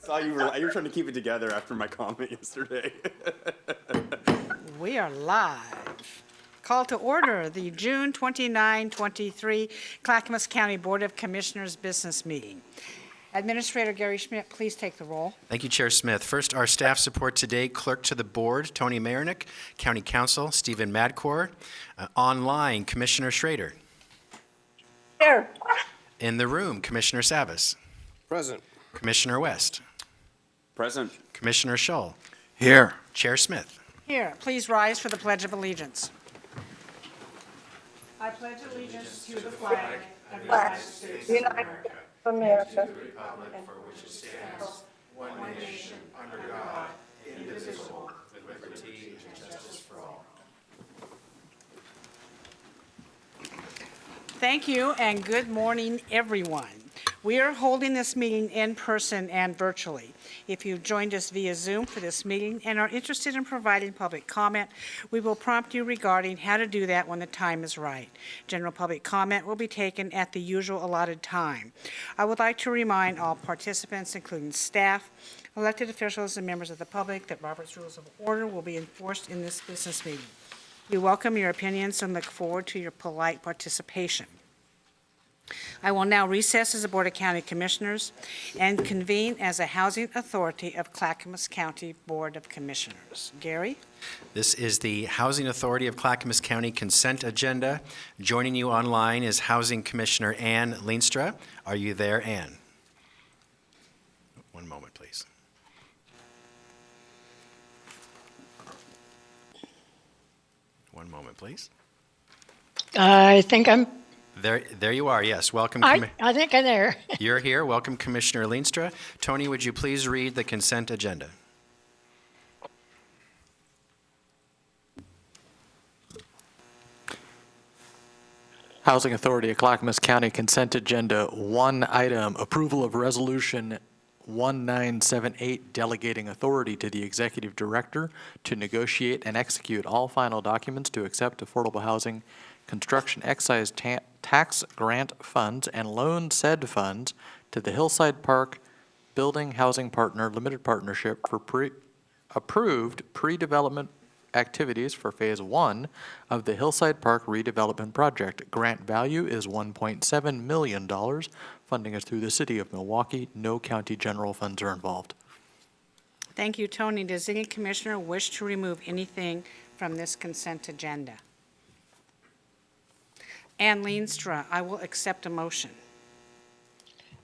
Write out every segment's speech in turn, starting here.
Saw you were trying to keep it together after my comment yesterday. We are live. Call to order the June 29, 23 Clackamas County Board of Commissioners Business Meeting. Administrator Gary Schmidt, please take the roll. Thank you, Chair Smith. First, our staff support today, Clerk to the Board, Tony Marinick, County Counsel, Stephen Madcore, online, Commissioner Schrader. Here. In the room, Commissioner Savas, Present. Commissioner West, Present. Commissioner Shull, Here. Chair Smith. Here, please rise for the Pledge of Allegiance. I pledge allegiance to the flag of the United States of United America, States of America. Thank you and good morning, everyone. We are holding this meeting in person and virtually. If you've joined us via Zoom for this meeting and are interested in providing public comment, we will prompt you regarding how to do that when the time is right. General public comment will be taken at the usual allotted time. I would like to remind all participants, including staff, elected officials, and members of the public, that Robert's Rules of Order will be enforced in this business meeting. We welcome your opinions and look forward to your polite participation. I will now recess as a Board of County Commissioners and convene as a Housing Authority of Clackamas County Board of Commissioners. Gary? This is the Housing Authority of Clackamas County consent agenda. Joining you online is Housing Commissioner Ann Leenstra. Are you there, Ann? One moment, please. One moment, please. I think I'm, There you are, yes. Welcome. I think I'm there. You're here. Welcome, Commissioner Leenstra. Tony, would you please read the consent agenda? Housing Authority of Clackamas County consent agenda, one item, approval of resolution 1978 delegating authority to the executive director to negotiate and execute all final documents to accept affordable housing construction excise tax grant funds and loan said funds to the Hillside Park Building Housing Partner Limited Partnership for approved pre-development activities for Phase 1 of the Hillside Park redevelopment project. Grant value is $1.7 million. Funding is through the City of Milwaukee. No county general funds are involved. Thank you, Tony. Does any commissioner wish to remove anything from this consent agenda? Ann Leenstra, I will accept a motion.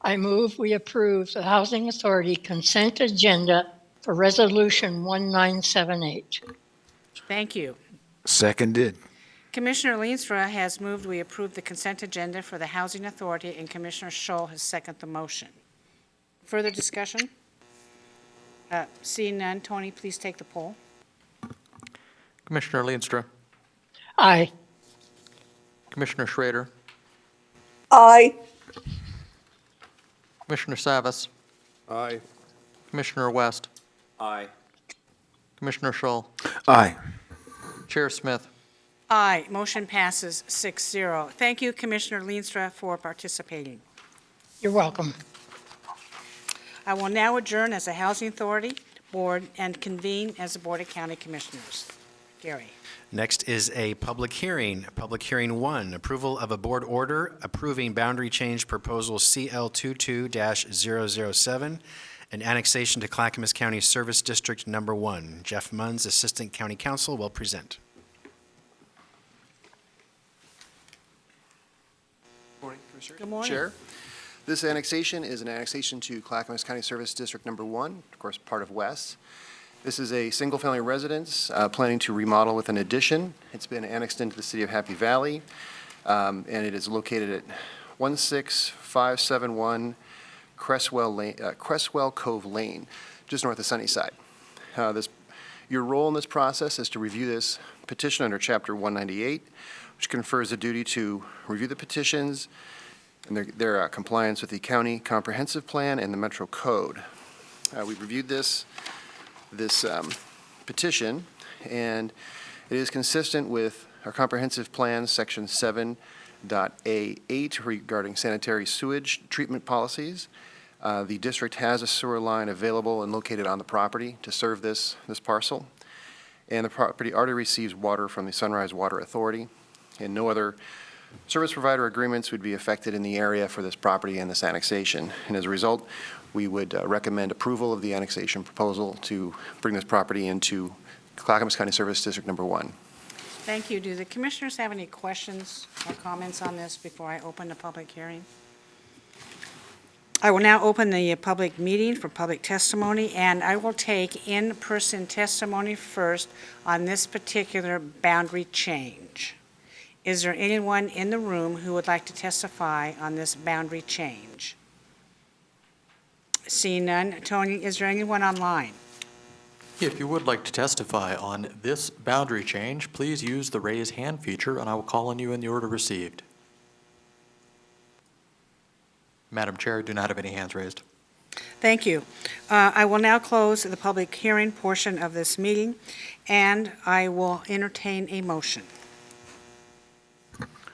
I move we approve the Housing Authority consent agenda for Resolution 1978. Thank you. Seconded. Commissioner Leenstra has moved we approve the consent agenda for the Housing Authority, and Commissioner Shull has seconded the motion. Further discussion? Seeing none, Tony, please take the poll. Commissioner Leenstra. Aye. Commissioner Schrader. Aye. Commissioner Savas. Aye. Commissioner West. Aye. Commissioner Shull. Aye. Chair Smith. Aye. Motion passes 6-0. Thank you, Commissioner Leenstra, for participating. You're welcome. I will now adjourn as a Housing Authority Board and convene as a Board of County Commissioners. Gary. Next is a public hearing. Public hearing 1, approval of a board order approving boundary change proposal CL22-007, an annexation to Clackamas County Service District Number 1. Jeff Munns, Assistant County Counsel, will present. Morning, Commissioner. Good morning. Chair. This annexation is an annexation to Clackamas County Service District Number 1, of course, part of West. This is a single-family residence planning to remodel with an addition. It's been annexed into the city of Happy Valley, and it is located at 16571 Cresswell Cove Lane, just north of Sunnyside. Your role in this process is to review this petition under Chapter 198, which confers the duty to review the petitions and their compliance with the County Comprehensive Plan and the Metro Code. We reviewed this petition, and it is consistent with our comprehensive plan, Section 7.A8, regarding sanitary sewage treatment policies. The district has a sewer line available and located on the property to serve this parcel. And the property already receives water from the Sunrise Water Authority, and no other service provider agreements would be affected in the area for this property and this annexation. And as a result, we would recommend approval of the annexation proposal to bring this property into Clackamas County Service District Number 1. Thank you. Do the commissioners have any questions or comments on this before I open the public hearing? I will now open the public meeting for public testimony, and I will take in-person testimony first on this particular boundary change. Is there anyone in the room who would like to testify on this boundary change? Seeing none. Tony, is there anyone online? If you would like to testify on this boundary change, please use the raise hand feature, and I will call on you in the order received. Madam Chair, I do not have any hands raised. Thank you. I will now close the public hearing portion of this meeting, and I will entertain a motion.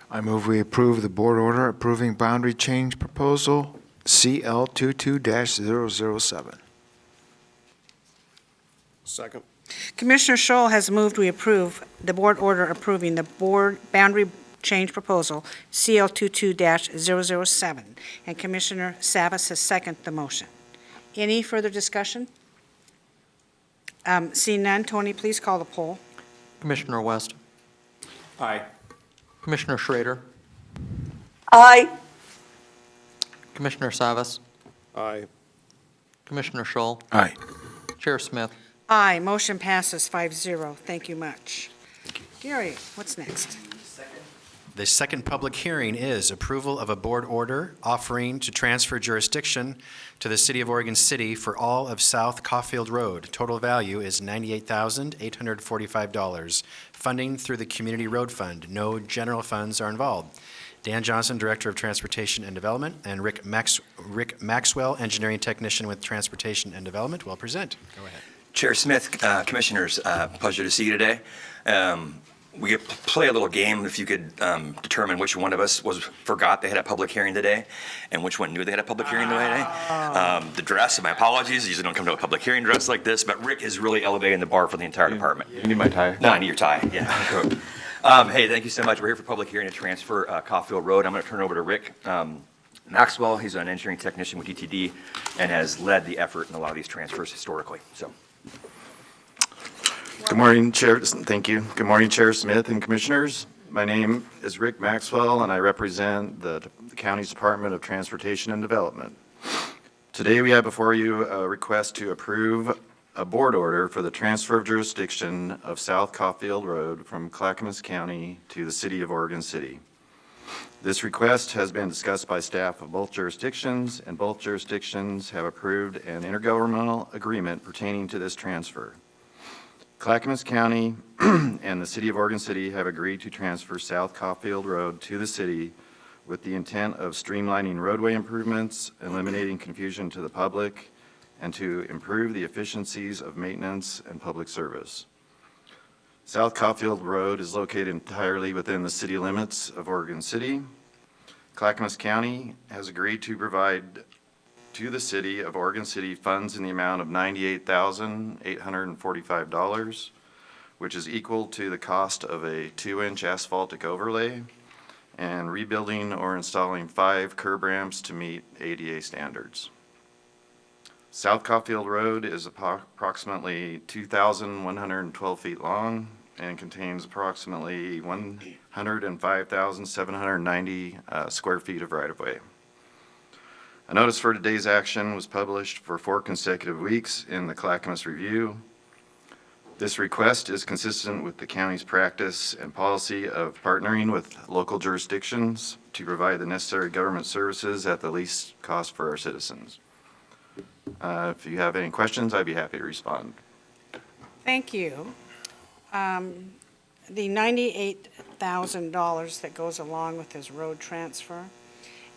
I move we approve the board order approving boundary change proposal CL 22-007. Second. Commissioner Scholl has moved we approve the board order approving the board boundary change proposal CL 22-007, and Commissioner Savas has seconded the motion. Any further discussion? Seeing none, Tony, please call the poll. Commissioner West, Aye. Commissioner Schrader, Aye. Commissioner Savas, Aye. Commissioner Scholl, Aye. Chair Smith. Aye, motion passes 5-0. Thank you much. Gary, what's next? The second public hearing is approval of a board order offering to transfer jurisdiction to the City of Oregon City for all of South Caulfield Road. Total value is $98,845. Funding through the Community Road Fund. No general funds are involved. Dan Johnson, Director of Transportation and Development, and Rick Maxwell, Engineering Technician with Transportation and Development, will present. Go ahead. Chair Smith, Commissioners, pleasure to see you today. We could play a little game if you could determine which one of us forgot they had a public hearing today and which one knew they had a public hearing today. The dress, my apologies, I usually don't come to a public hearing dressed like this, but Rick is really elevating the bar for the entire department. You need my tie? No, I need your tie, yeah. Hey, thank you so much. We're here for public hearing to transfer Caulfield Road. I'm going to turn it over to Rick Maxwell. He's an engineering technician with DTD and has led the effort in a lot of these transfers historically, so. Good morning, Chair. Thank you. Good morning, Chair Smith and Commissioners. My name is Rick Maxwell, and I represent the county's Department of Transportation and Development. Today, we have before you a request to approve a board order for the transfer of jurisdiction of South Caulfield Road from Clackamas County to the City of Oregon City. This request has been discussed by staff of both jurisdictions, and both jurisdictions have approved an intergovernmental agreement pertaining to this transfer. Clackamas County and the City of Oregon City have agreed to transfer South Caulfield Road to the city with the intent of streamlining roadway improvements, eliminating confusion to the public, and to improve the efficiencies of maintenance and public service. South Caulfield Road is located entirely within the city limits of Oregon City. Clackamas County has agreed to provide to the City of Oregon City funds in the amount of $98,845, which is equal to the cost of a 2-inch asphaltic overlay and rebuilding or installing 5 curb ramps to meet ADA standards. South Caulfield Road is approximately 2,112 feet long and contains approximately 105,790 square feet of right-of-way. A notice for today's action was published for 4 consecutive weeks in the Clackamas Review. This request is consistent with the county's practice and policy of partnering with local jurisdictions to provide the necessary government services at the least cost for our citizens. If you have any questions, I'd be happy to respond. Thank you. The $98,000 that goes along with this road transfer,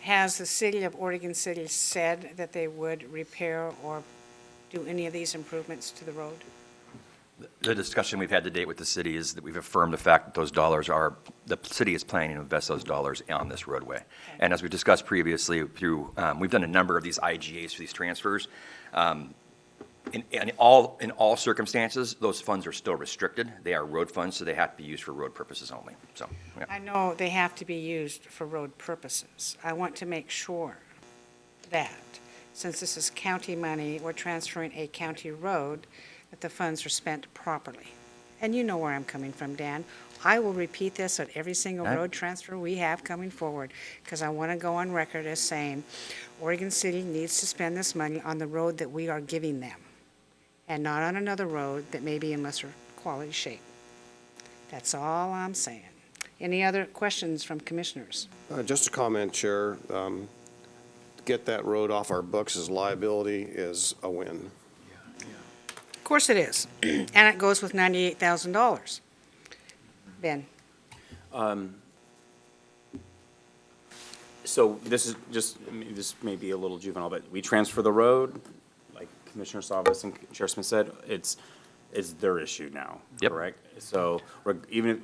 has the City of Oregon City said that they would repair or do any of these improvements to the road? The discussion we've had to date with the city is that we've affirmed the fact that those dollars are, the city is planning to invest those dollars on this roadway. And as we discussed previously through, we've done a number of these IGAs for these transfers. In all circumstances, those funds are still restricted. They are road funds, so they have to be used for road purposes only. So, yeah. I know they have to be used for road purposes. I want to make sure that, since this is county money, we're transferring a county road, that the funds are spent properly. And you know where I'm coming from, Dan. I will repeat this at every single Okay. road transfer we have coming forward, because I want to go on record as saying Oregon City needs to spend this money on the road that we are giving them, and not on another road that may be in lesser quality shape. That's all I'm saying. Any other questions from commissioners? Just a comment, Chair. Get that road off our books as liability is a win. Of course it is, and it goes with $98,000. Ben? So this is just, I mean, this may be a little juvenile, but we transfer the road, like Commissioner Savas and Chair Smith said, it's their issue now, Yep. correct? So even if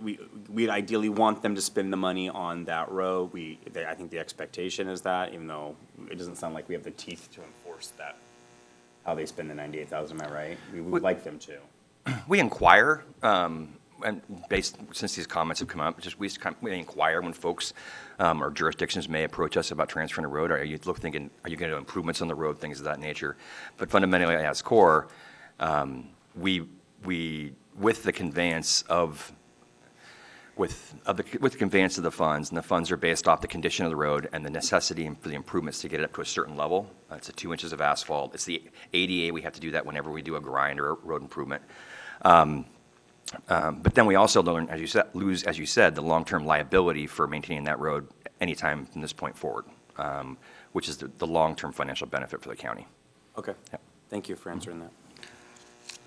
we'd ideally want them to spend the money on that road, I think the expectation is that, even though it doesn't sound like we have the teeth to enforce that, how they spend the 98,000, am I right? We would like them to. We inquire, and since these comments have come up, we inquire when folks or jurisdictions may approach us about transferring a road. Are you going to do improvements on the road, things of that nature? But fundamentally, as core, we with the conveyance of the funds, and the funds are based off the condition of the road and the necessity for the improvements to get it up to a certain level. It's 2 inches of asphalt. It's the ADA. We have to do that whenever we do a grind or a road improvement. But then we also learn, as you said, the long-term liability for maintaining that road anytime from this point forward, which is the long-term financial benefit for the county. Okay, thank you for answering that.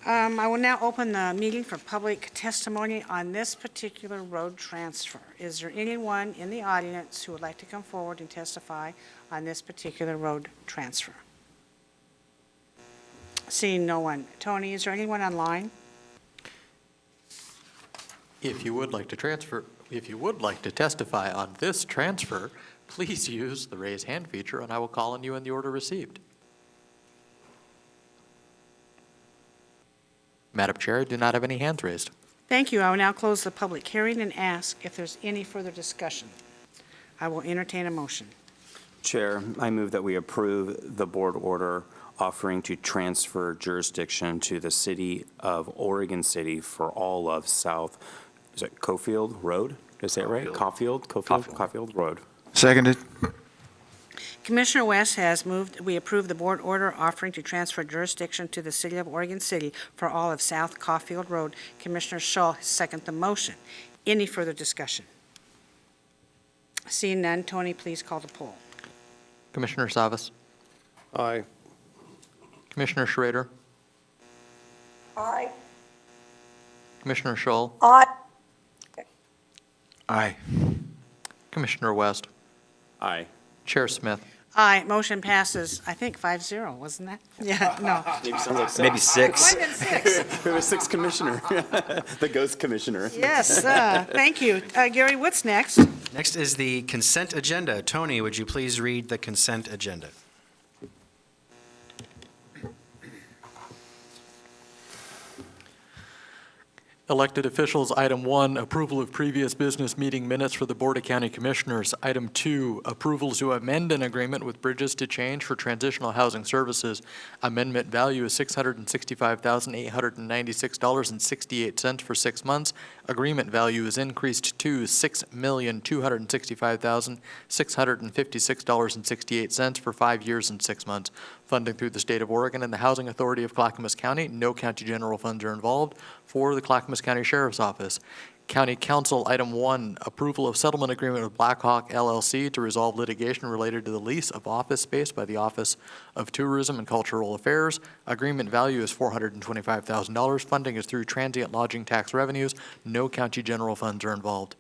I will now open the meeting for public testimony on this particular road transfer. Is there anyone in the audience who would like to come forward and testify on this particular road transfer? Seeing no one. Tony, is there anyone online? If you would like to testify on this transfer, please use the raise hand feature and I will call on you in the order received. Madam Chair, I do not have any hands raised. Thank you. I will now close the public hearing and ask if there's any further discussion. I will entertain a motion. Chair, I move that we approve the board order offering to transfer jurisdiction to the city of Oregon City for all of South, is it Cofield Road? Did I say it right? Cofield Road. Seconded. Commissioner West has moved, we approve the board order offering to transfer jurisdiction to the city of Oregon City for all of South Caulfield Road. Commissioner Shaw has seconded the motion. Any further discussion? Seeing none, Tony, please call the poll. Commissioner Savas, Aye. Commissioner Schrader, Aye. Commissioner Scholl, Aye. Aye. Commissioner West, Aye. Chair Smith. Aye, motion passes, I think 5-0, wasn't that? Yeah, no. Maybe sounds like Maybe six. One and six. It was sixth commissioner, the ghost commissioner. Yes, thank you. Gary, what's next? Next is the consent agenda. Tony, would you please read the consent agenda? Elected officials, item 1, approval of previous business meeting minutes for the Board of County Commissioners. Item 2, approval to amend an agreement with Bridges to Change for transitional housing services. Amendment value is $665,896.68 for 6 months. Agreement value is increased to $6,265,656.68 for 5 years and 6 months. Funding through the State of Oregon and the Housing Authority of Clackamas County. No county general funds are involved. For the Clackamas County Sheriff's Office. County Council, item 1, approval of settlement agreement with Blackhawk LLC to resolve litigation related to the lease of office space by the Office of Tourism and Cultural Affairs. Agreement value is $425,000. Funding is through transient lodging tax revenues. No county general funds are involved.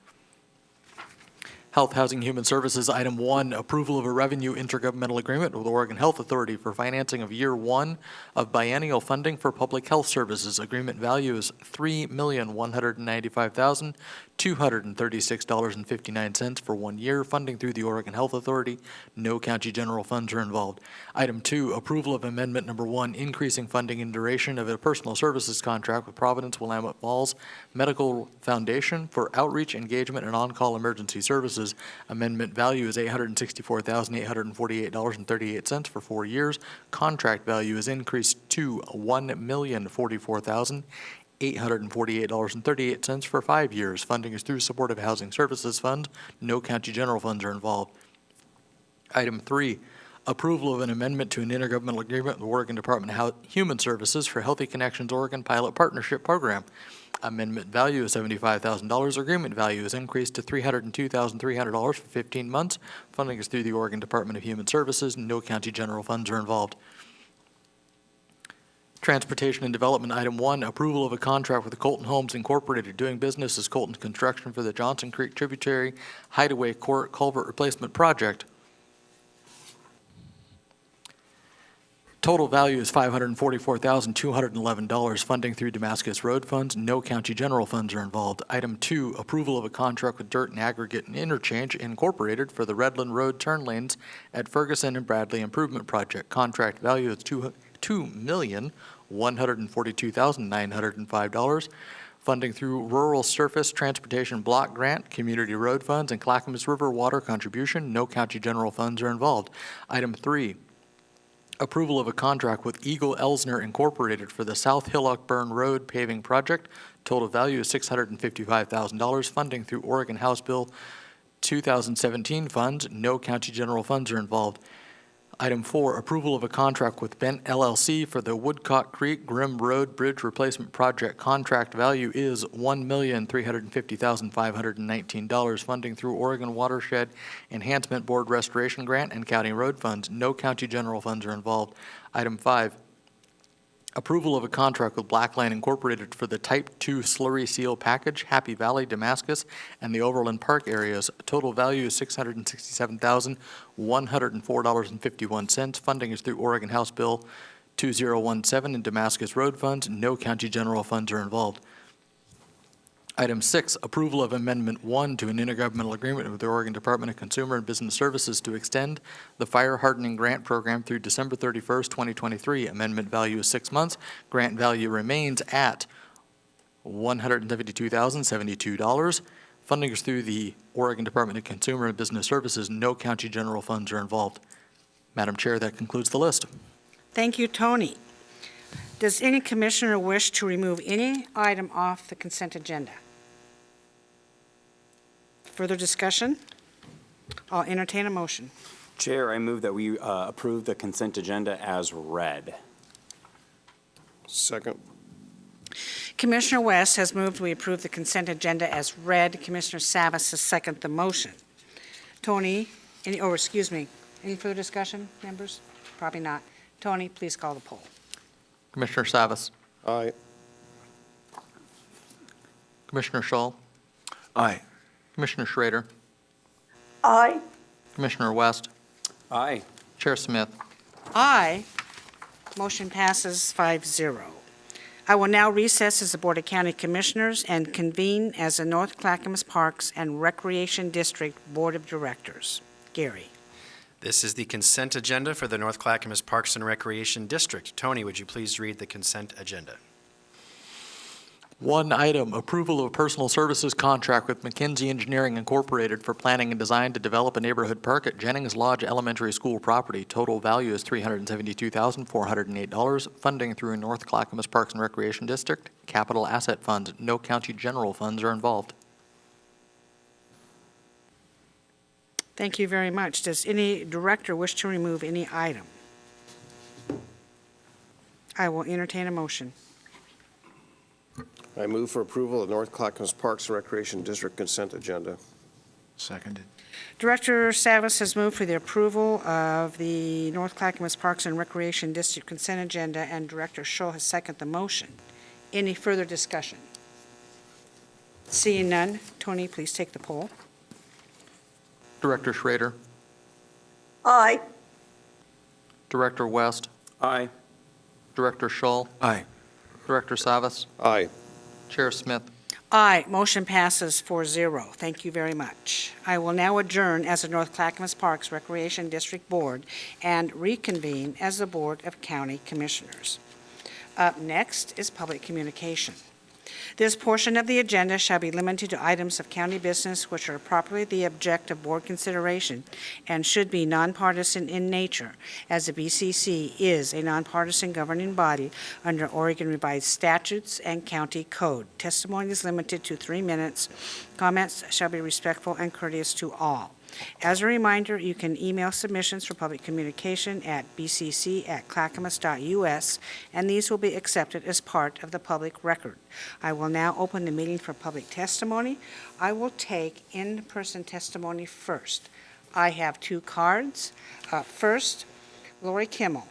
Health, Housing, Human Services, item 1, approval of a revenue intergovernmental agreement with Oregon Health Authority for financing of year 1 of biennial funding for public health services. Agreement value is $3,195,236.59 for 1 year, funding through the Oregon Health Authority. No county general funds are involved. Item 2, approval of amendment number 1, increasing funding and duration of a personal services contract with Providence Willamette Falls Medical Foundation for outreach, engagement, and on-call emergency services. Amendment value is $864,848.38 for 4 years. Contract value is increased to $1,044,848.38 for 5 years. Funding is through Supportive Housing Services Fund. No county general funds are involved. Item 3, approval of an amendment to an intergovernmental agreement with the Oregon Department of Human Services for Healthy Connections Oregon Pilot Partnership Program. Amendment value is $75,000. Agreement value is increased to $302,300 for 15 months. Funding is through the Oregon Department of Human Services. No county general funds are involved. Transportation and Development, item 1, approval of a contract with the Colton Homes Incorporated doing business as Colton Construction for the Johnson Creek Tributary Hideaway Court Culvert Replacement Project. Total value is $544,211. Funding through Damascus Road Funds. No county general funds are involved. Item 2, approval of a contract with Dirt and Aggregate and Interchange Incorporated for the Redland Road turn lanes at Ferguson and Bradley Improvement Project. Contract value is $2,142,905. Funding through Rural Surface Transportation Block Grant, Community Road Funds, and Clackamas River Water Contribution. No county general funds are involved. Item 3, approval of a contract with Eagle Elsner Incorporated for the South Hillock Burn Road paving project. Total value is $655,000. Funding through Oregon House Bill 2017 funds. No county general funds are involved. Item 4, approval of a contract with Bent LLC for the Woodcock Creek Grimm Road Bridge Replacement Project. Contract value is $1,350,519. Funding through Oregon Watershed Enhancement Board Restoration Grant and County Road Funds. No county general funds are involved. Item 5, approval of a contract with Blackline Incorporated for the Type 2 Slurry Seal Package, Happy Valley, Damascus, and the Overland Park areas. Total value is $667,104.51. Funding is through Oregon House Bill 2017 and Damascus Road Funds. No county general funds are involved. Item 6, approval of Amendment 1 to an intergovernmental agreement with the Oregon Department of Consumer and Business Services to extend the fire hardening grant program through December 31st, 2023. Amendment value is 6 months. Grant value remains at $172,072. Funding is through the Oregon Department of Consumer and Business Services. No county general funds are involved. Madam Chair, that concludes the list. Thank you, Tony. Does any commissioner wish to remove any item off the consent agenda? Further discussion? I'll entertain a motion. Chair, I move that we approve the consent agenda as read. Second. Commissioner West has moved we approve the consent agenda as read. Commissioner Savas has seconded the motion. Tony, any further discussion, members? Probably not. Tony, please call the poll. Commissioner Savas. Aye. Commissioner Schull. Aye. Commissioner Schrader. Aye. Commissioner West. Aye. Chair Smith. Aye. Motion passes 5-0. I will now recess as the Board of County Commissioners and convene as the North Clackamas Parks and Recreation District Board of Directors. Gary. This is the consent agenda for the North Clackamas Parks and Recreation District. Tony, would you please read the consent agenda? 1 item, approval of a personal services contract with McKinsey Engineering Incorporated for planning and design to develop a neighborhood park at Jennings Lodge Elementary School property. Total value is $372,408. Funding through North Clackamas Parks and Recreation District. Capital Asset Funds. No county general funds are involved. Thank you very much. Does any director wish to remove any item? I will entertain a motion. I move for approval of North Clackamas Parks and Recreation District consent agenda. Seconded. Director Savas has moved for the approval of the North Clackamas Parks and Recreation District consent agenda, and Director Schull has seconded the motion. Any further discussion? Seeing none, Tony, please take the poll. Director Schrader, Aye. Director West, Aye. Director Shull, Aye. Director Savas, Aye. Chair Smith. Aye, motion passes 4-0. Thank you very much. I will now adjourn as the North Clackamas Parks Recreation District Board and reconvene as the Board of County Commissioners. Up next is public communication. This portion of the agenda shall be limited to items of county business which are properly the object of board consideration and should be nonpartisan in nature, as the BCC is a nonpartisan governing body under Oregon Revised Statutes and County Code. Testimony is limited to 3 minutes. Comments shall be respectful and courteous to all. As a reminder, you can email submissions for public communication at bcc@clackamas.us, and these will be accepted as part of the public record. I will now open the meeting for public testimony. I will take in-person testimony first. I have 2 cards. First, Lori Kimmel.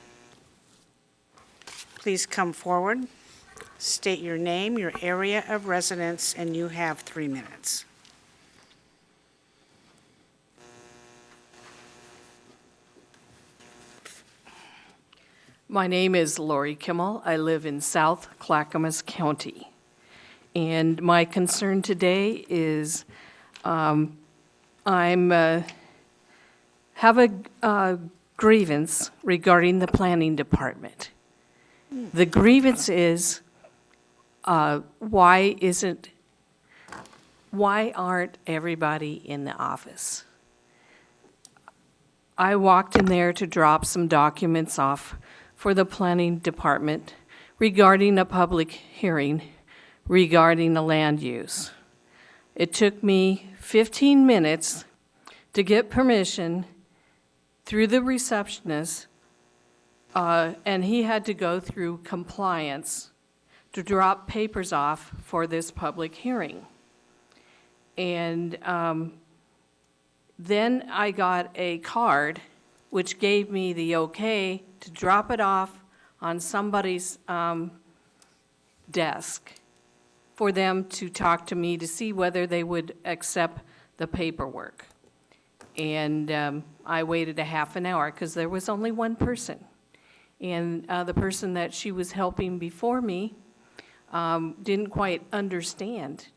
Please come forward, state your name, your area of residence, and you have 3 minutes. My name is Lori Kimmel. I live in South Clackamas County. And my concern today is have a grievance regarding the planning department. The grievance is why aren't everybody in the office? I walked in there to drop some documents off for the planning department regarding a public hearing regarding the land use. It took me 15 minutes to get permission through the receptionist, and he had to go through compliance to drop papers off for this public hearing. And then I got a card which gave me the okay to drop it off on somebody's desk for them to talk to me to see whether they would accept the paperwork. And I waited a half an hour because there was only one person. And the person that she was helping before me didn't quite understand,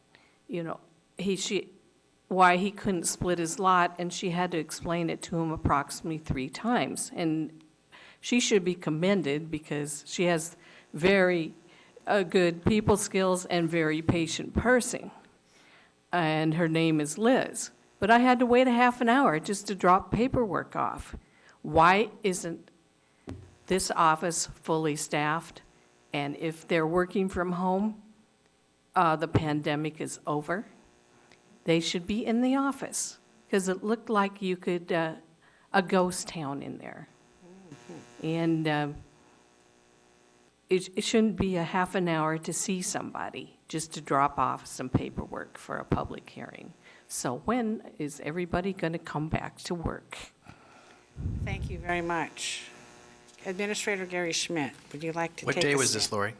why he couldn't split his lot, and she had to explain it to him approximately 3 times. And she should be commended because she has very good people skills and very patient person. And her name is Liz. But I had to wait a half an hour just to drop paperwork off. Why isn't this office fully staffed? And if they're working from home, the pandemic is over. They should be in the office, because it looked like you could, a ghost town in there. And it shouldn't be a half an hour to see somebody, just to drop off some paperwork for a public hearing. So when is everybody going to come back to work? Thank you very much. Administrator Gary Schmidt, would you like to take What day a was this, step? Lori?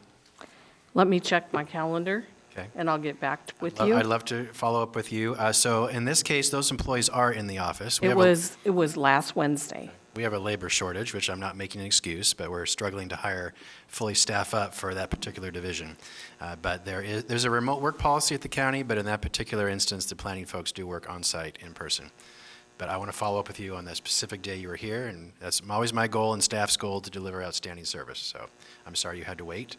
Let me check my calendar, Okay. and I'll get back with you. I'd love to follow up with you. So in this case, those employees are in the office. It was last Wednesday. We have a labor shortage, which I'm not making an excuse, but we're struggling to fully staff up for that particular division. But there's a remote work policy at the county, but in that particular instance, the planning folks do work on-site in person. But I want to follow up with you on the specific day you were here, and that's always my goal and staff's goal, to deliver outstanding service. So I'm sorry you had to wait,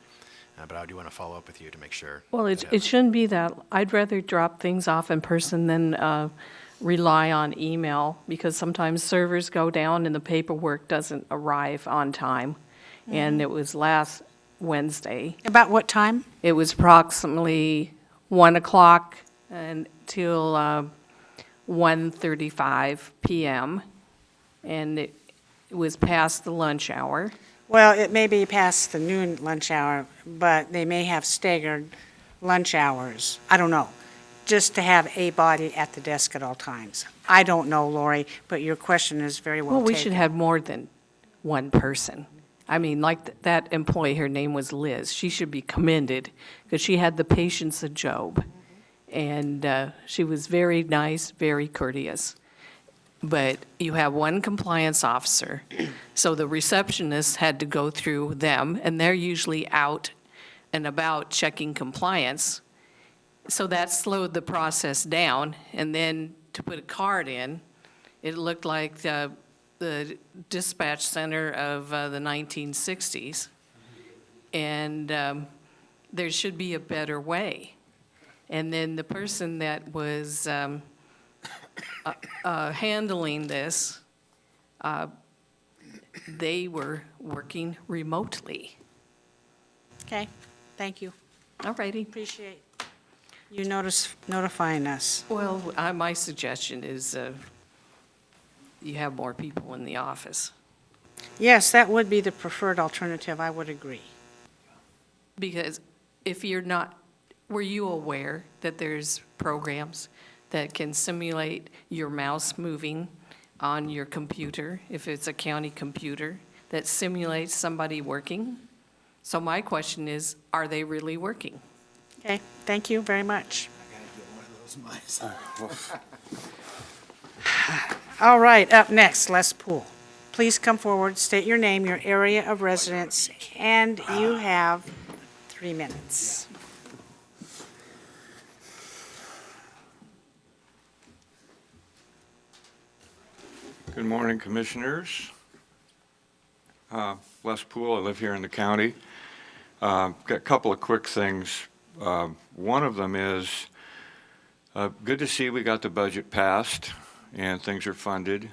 but I do want to follow up with you to make sure. Well, it shouldn't be that. I'd rather drop things off in person than rely on email, because sometimes servers go down and the paperwork doesn't arrive on time. And it was last Wednesday. About what time? It was approximately 1 o'clock until 1:35 p.m. And it was past the lunch hour. Well, it may be past the noon lunch hour, but they may have staggered lunch hours. I don't know. Just to have a body at the desk at all times. I don't know, Lori, but your question is very well Well, taken. we should have more than one person. I mean, like that employee, her name was Liz. She should be commended because she had the patience of Job. And she was very nice, very courteous. but you have one compliance officer. So the receptionist had to go through them, and they're usually out and about checking compliance. So that slowed the process down, and then to put a card in, it looked like the dispatch center of the 1960s. And there should be a better way. And then the person that was handling this, they were working remotely. Okay, thank you. All righty. Appreciate you notifying us. Well, my suggestion is you have more people in the office. Yes, that would be the preferred alternative, I would agree. Because if you're not, were you aware that there's programs that can simulate your mouse moving on your computer, if it's a county computer, that simulates somebody working? So my question is, are they really working? Okay, thank you very much. All right, up next, Les Poole. Please come forward, state your name, your area of residence, and you have 3 minutes. Good morning, Commissioners. Les Poole, I live here in the county. Got a couple of quick things. One of them is good to see we got the budget passed and things are funded.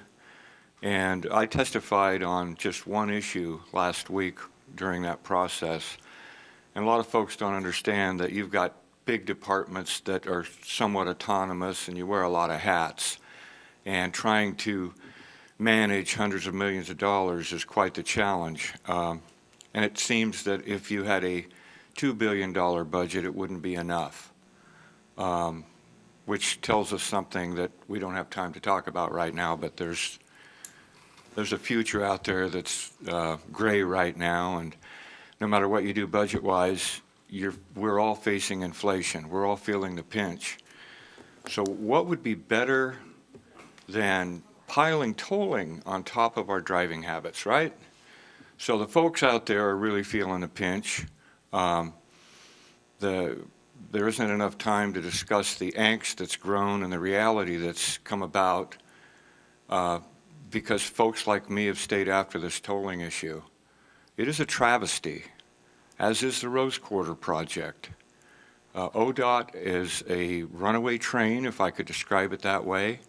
And I testified on just one issue last week during that process. And a lot of folks don't understand that you've got big departments that are somewhat autonomous and you wear a lot of hats. And trying to manage hundreds of millions of dollars is quite the challenge. And it seems that if you had a $2 billion budget, it wouldn't be enough, which tells us something that we don't have time to talk about right now, but there's a future out there that's gray right now, and no matter what you do budget-wise, we're all facing inflation. We're all feeling the pinch. So what would be better than piling tolling on top of our driving habits, right? So the folks out there are really feeling the pinch. There isn't enough time to discuss the angst that's grown and the reality that's come about because folks like me have stayed after this tolling issue. It is a travesty, as is the Rose Quarter project. ODOT is a runaway train, if I could describe it that way.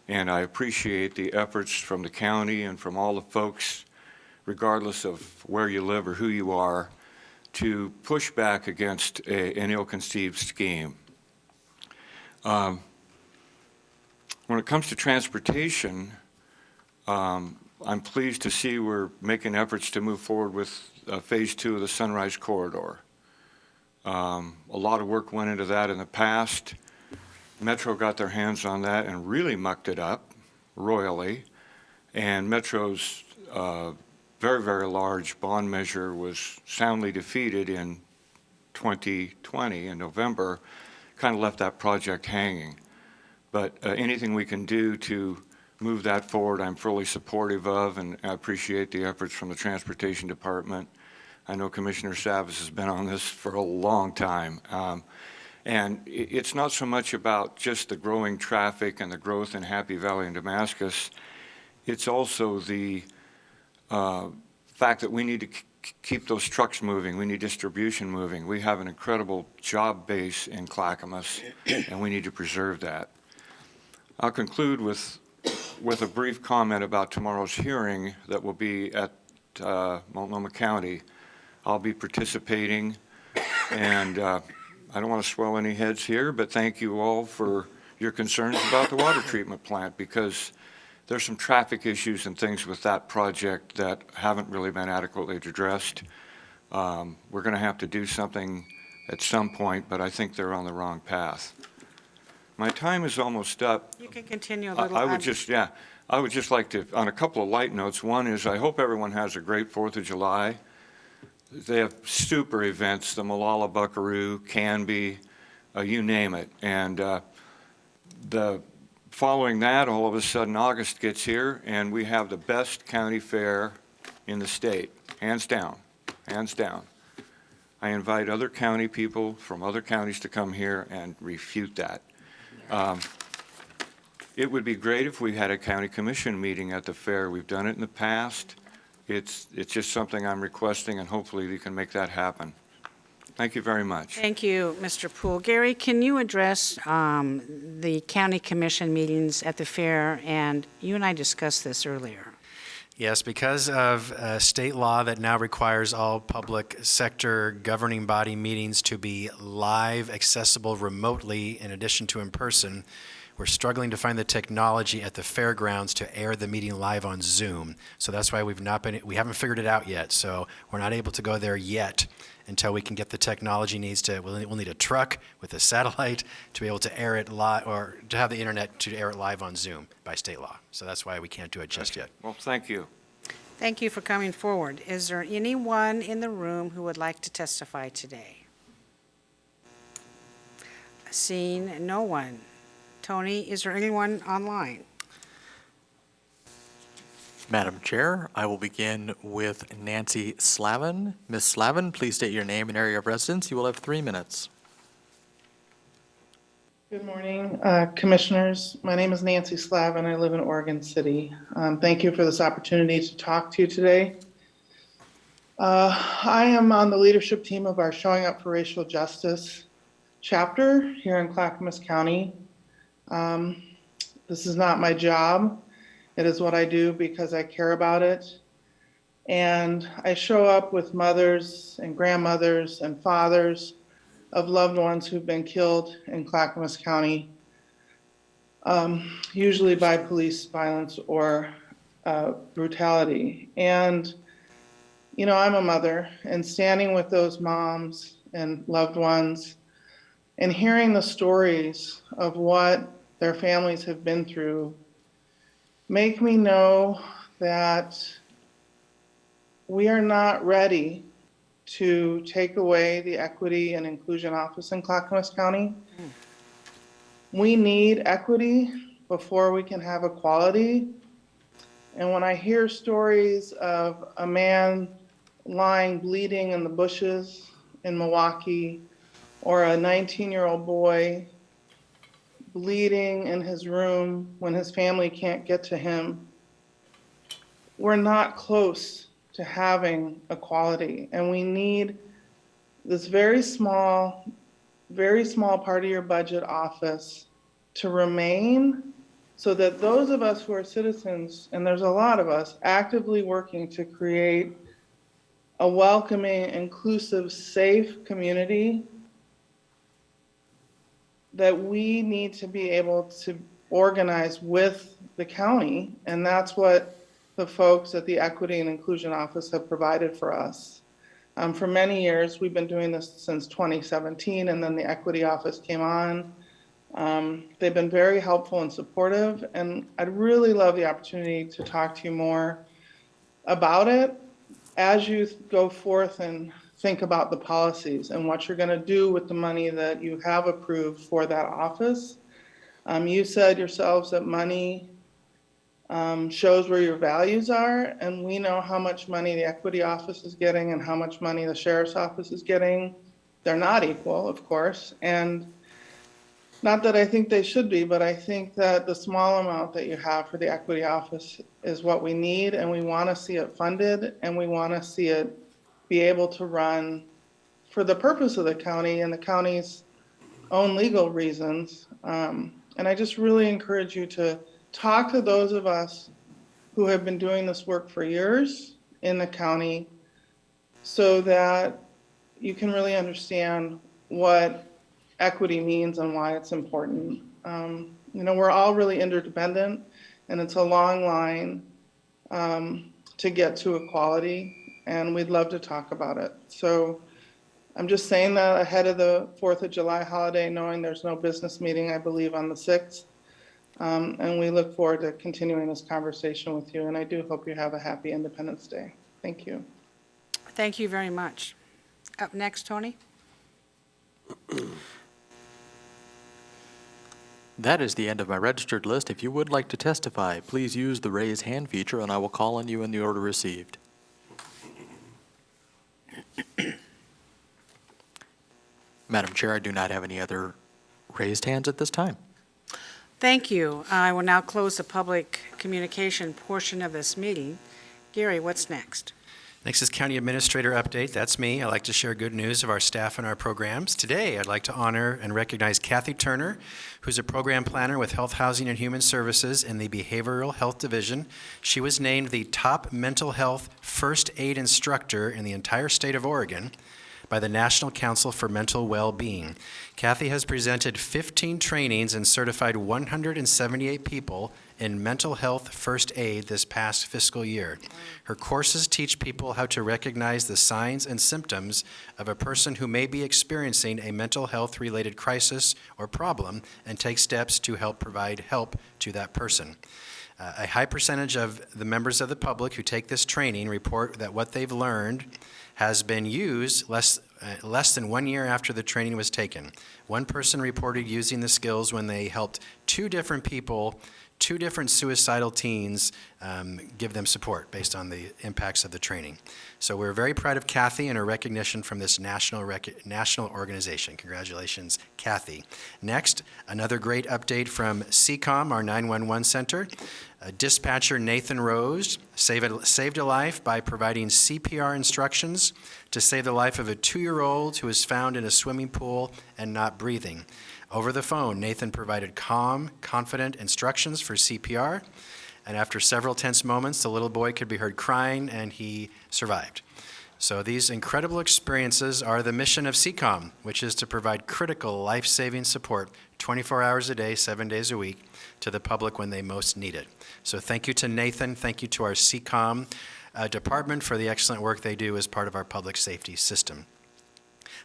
And I appreciate the efforts from the county and from all the folks, regardless of where you live or who you are, to push back against an ill-conceived scheme. When it comes to transportation, I'm pleased to see we're making efforts to move forward with Phase 2 of the Sunrise Corridor. A lot of work went into that in the past. Metro got their hands on that and really mucked it up royally. And Metro's very, very large bond measure was soundly defeated in 2020 in November, kind of left that project hanging. But anything we can do to move that forward, I'm fully supportive of, and I appreciate the efforts from the Transportation Department. I know Commissioner Savas has been on this for a long time. And it's not so much about just the growing traffic and the growth in Happy Valley and Damascus. It's also the fact that we need to keep those trucks moving. We need distribution moving. We have an incredible job base in Clackamas, and we need to preserve that. I'll conclude with a brief comment about tomorrow's hearing that will be at Multnomah County. I'll be participating, and I don't want to swell any heads here, but thank you all for your concerns about the water treatment plant, because there's some traffic issues and things with that project that haven't really been adequately addressed. We're going to have to do something at some point, but I think they're on the wrong path. My time is almost up. You can continue a little. I would just like to, on a couple of light notes. One is I hope everyone has a great 4th of July. They have super events, the Malala Buckaroo, Canby, you name it. And the Following that, all of a sudden, August gets here, and we have the best county fair in the state, hands down, hands down. I invite other county people from other counties to come here and refute that. It would be great if we had a county commission meeting at the fair. We've done it in the past. It's just something I'm requesting, and hopefully we can make that happen. Thank you very much. Thank you, Mr. Poole. Gary, can you address the county commission meetings at the fair? And you and I discussed this earlier. Yes, because of state law that now requires all public sector governing body meetings to be live, accessible remotely in addition to in person, we're struggling to find the technology at the fairgrounds to air the meeting live on Zoom. So that's why we haven't figured it out yet. So we're not able to go there yet until we can get the technology we'll need a truck with a satellite to be able to air it live, or to have the internet to air it live on Zoom by state law. So that's why we can't do it just yet. Well, thank you. Thank you for coming forward. Is there anyone in the room who would like to testify today? Seeing no one. Tony, is there anyone online? Madam Chair, I will begin with Nancy Slavin. Ms. Slavin, please state your name and area of residence. You will have 3 minutes. Good morning, Commissioners. My name is Nancy Slavin. I live in Oregon City. Thank you for this opportunity to talk to you today. I am on the leadership team of our Showing Up for Racial Justice chapter here in Clackamas County. This is not my job. It is what I do because I care about it. And I show up with mothers and grandmothers and fathers of loved ones who've been killed in Clackamas County, usually by police violence or brutality. And, you know, I'm a mother, and standing with those moms and loved ones and hearing the stories of what their families have been through make me know that we are not ready to take away the Equity and Inclusion Office in Clackamas County. We need equity before we can have equality. And when I hear stories of a man lying bleeding in the bushes in Milwaukee, or a 19-year-old boy bleeding in his room when his family can't get to him, we're not close to having equality. And we need this very small part of your budget office to remain, so that those of us who are citizens, and there's a lot of us, actively working to create a welcoming, inclusive, safe community, that we need to be able to organize with the county. And that's what the folks at the Equity and Inclusion Office have provided for us. For many years, we've been doing this since 2017, and then the Equity Office came on. They've been very helpful and supportive, and I'd really love the opportunity to talk to you more about it as you go forth and think about the policies and what you're going to do with the money that you have approved for that office. You said yourselves that money shows where your values are, and we know how much money the Equity Office is getting and how much money the Sheriff's Office is getting. They're not equal, of course, and not that I think they should be, but I think that the small amount that you have for the Equity Office is what we need, and we want to see it funded, and we want to see it be able to run for the purpose of the county and the county's own legal reasons. And I just really encourage you to talk to those of us who have been doing this work for years in the county, so that you can really understand what equity means and why it's important. You know, we're all really interdependent, and it's a long line to get to equality, and we'd love to talk about it. So I'm just saying that ahead of the 4th of July holiday, knowing there's no business meeting, I believe, on the 6th. And we look forward to continuing this conversation with you, and I do hope you have a happy Independence Day. Thank you. Thank you very much. Up next, Tony. That is the end of my registered list. If you would like to testify, please use the raise hand feature, and I will call on you in the order received. Madam Chair, I do not have any other raised hands at this time. Thank you. I will now close the public communication portion of this meeting. Gary, what's next? Next is County Administrator Update. That's me. I like to share good news of our staff and our programs. Today, I'd like to honor and recognize Kathy Turner, who's a program planner with Health, Housing, and Human Services in the Behavioral Health Division. She was named the top mental health first aid instructor in the entire state of Oregon by the National Council for Mental Well-Being. Kathy has presented 15 trainings and certified 178 people in mental health first aid this past fiscal year. Her courses teach people how to recognize the signs and symptoms of a person who may be experiencing a mental health-related crisis or problem and take steps to help provide help to that person. A high percentage of the members of the public who take this training report that what they've learned has been used less than 1 year after the training was taken. One person reported using the skills when they helped two different people, two different suicidal teens, give them support based on the impacts of the training. So we're very proud of Kathy and her recognition from this national organization. Congratulations, Kathy. Next, another great update from CCOM, our 911 center. Dispatcher Nathan Rose saved a life by providing CPR instructions to save the life of a 2-year-old who was found in a swimming pool and not breathing. Over the phone, Nathan provided calm, confident instructions for CPR, and after several tense moments, the little boy could be heard crying, and he survived. So these incredible experiences are the mission of CCOM, which is to provide critical life-saving support 24 hours a day, 7 days a week to the public when they most need it. So thank you to Nathan. Thank you to our CCOM department for the excellent work they do as part of our public safety system.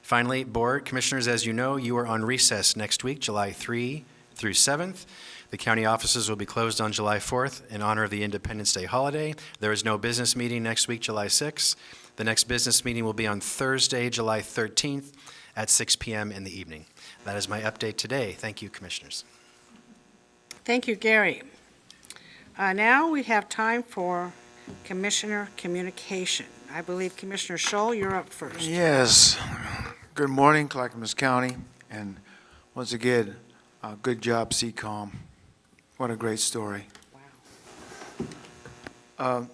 Finally, Board Commissioners, as you know, you are on recess next week, July 3 through 7th. The county offices will be closed on July 4th in honor of the Independence Day holiday. There is no business meeting next week, July 6th. The next business meeting will be on Thursday, July 13th at 6 p.m. in the evening. That is my update today. Thank you, Commissioners. Thank you, Gary. Now we have time for Commissioner communication. I believe Commissioner Scholl, you're up first. Yes. Good morning, Clackamas County, and once again, good job, CCOM. What a great story. Wow.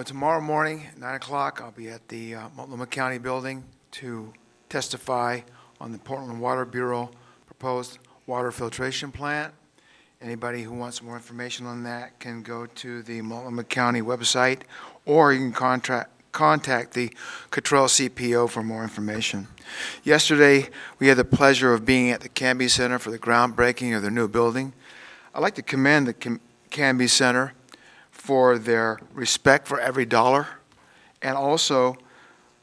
Tomorrow morning, 9 o'clock, I'll be at the Multnomah County Building to testify on the Portland Water Bureau proposed water filtration plant. Anybody who wants more information on that can go to the Multnomah County website, or you can contact the Cottrell CPO for more information. Yesterday, we had the pleasure of being at the Canby Center for the groundbreaking of their new building. I'd like to commend the Canby Center for their respect for every dollar, and also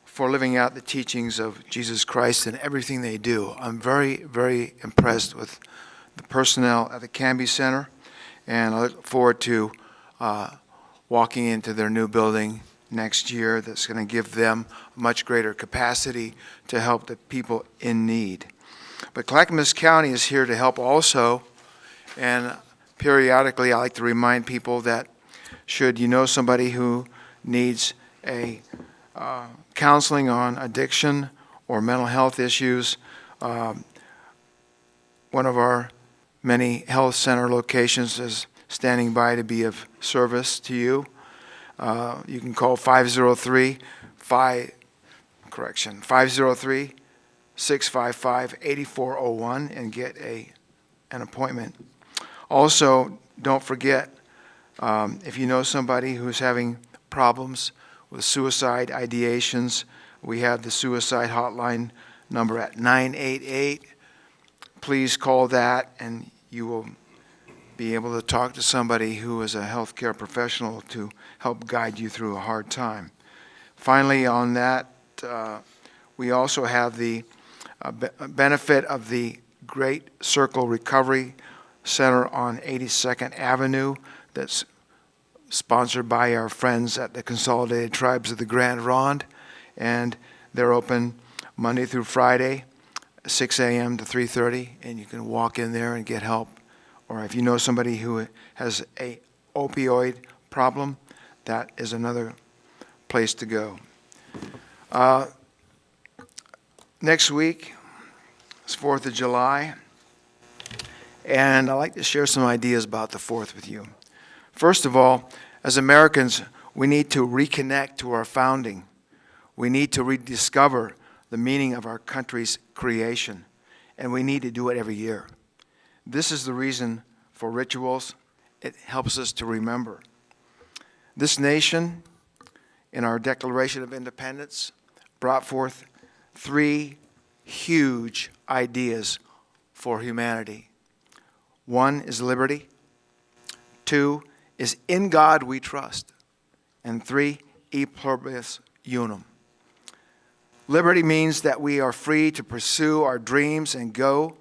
for living out the teachings of Jesus Christ in everything they do. I'm very, very impressed with the personnel at the Canby Center, and I look forward to walking into their new building next year that's going to give them much greater capacity to help the people in need. But Clackamas County is here to help also, and periodically I like to remind people that should you know somebody who needs a counseling on addiction or mental health issues, one of our many health center locations is standing by to be of service to you. You can call 503-655-8401 and get an appointment. Also, don't forget, if you know somebody who's having problems with suicide ideations, we have the suicide hotline number at 988. Please call that, and you will be able to talk to somebody who is a healthcare professional to help guide you through a hard time. Finally, on that, we also have the benefit of the Great Circle Recovery Center on 82nd Avenue that's sponsored by our friends at the Consolidated Tribes of the Grand Ronde, and they're open Monday through Friday, 6 a.m. to 3:30, and you can walk in there and get help or if you know somebody who has a opioid problem, that is another place to go. Next week is 4th of July, and I'd like to share some ideas about the 4th with you. First of all, as Americans, we need to reconnect to our founding. We need to rediscover the meaning of our country's creation, and we need to do it every year. This is the reason for rituals. It helps us to remember. This nation, in our Declaration of Independence, brought forth 3 huge ideas for humanity. 1 is liberty. 2 is in God we trust. And 3, e pluribus unum. Liberty means that we are free to pursue our dreams and go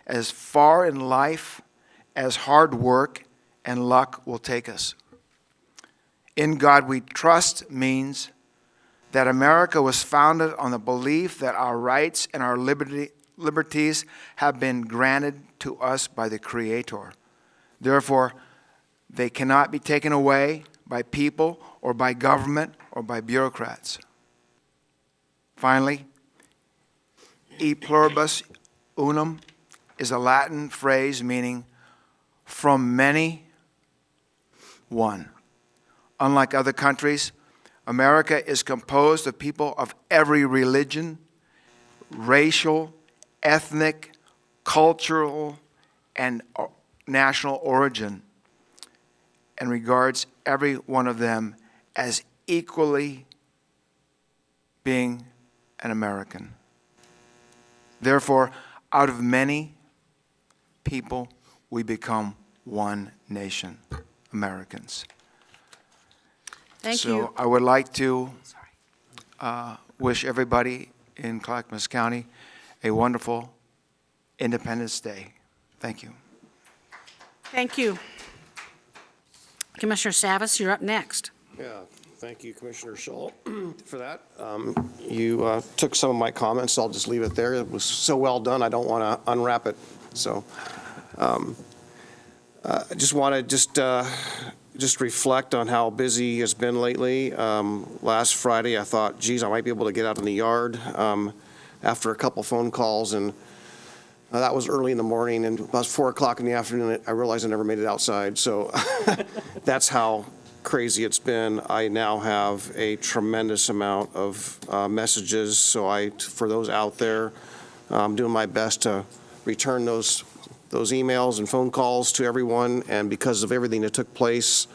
as far in life as hard work and luck will take us. In God we trust means that America was founded on the belief that our rights and our liberties have been granted to us by the Creator. Therefore, they cannot be taken away by people or by government or by bureaucrats. Finally, e pluribus unum is a Latin phrase meaning from many, one. Unlike other countries, America is composed of people of every religion, racial, ethnic, cultural, and national origin, and regards every one of them as equally being an American. Therefore, out of many people, we become one nation, Americans. Thank so you. I would like to wish everybody in Clackamas County a wonderful Independence Day. Thank you. Thank you. Commissioner Savas, you're up next. Yeah, thank you, Commissioner Schull, for that. You took some of my comments. I'll just leave it there. It was so well done, I don't want to unwrap it. So I just want to just reflect on how busy it's been lately. Last Friday, I thought, geez, I might be able to get out in the yard after a couple phone calls, and that was early in the morning, and about 4 o'clock in the afternoon, I realized I never made it outside. So that's how crazy it's been. I now have a tremendous amount of messages, so for those out there, I'm doing my best to return those emails and phone calls to everyone, and because of everything that took place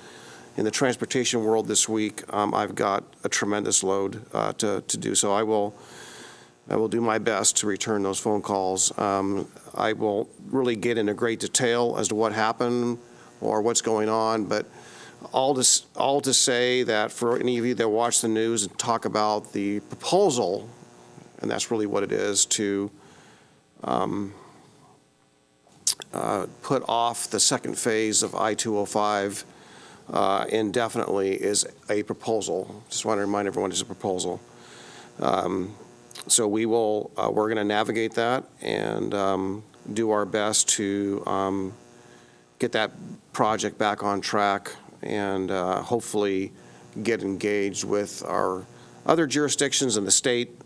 in the transportation world this week, I've got a tremendous load to do. So I will do my best to return those phone calls. I will really get into great detail as to what happened or what's going on, but all to say that for any of you that watch the news and talk about the proposal, and that's really what it is, to put off the second phase of I-205 indefinitely is a proposal. Just want to remind everyone it's a proposal. So we're going to navigate that and do our best to get that project back on track and hopefully get engaged with our other jurisdictions in the state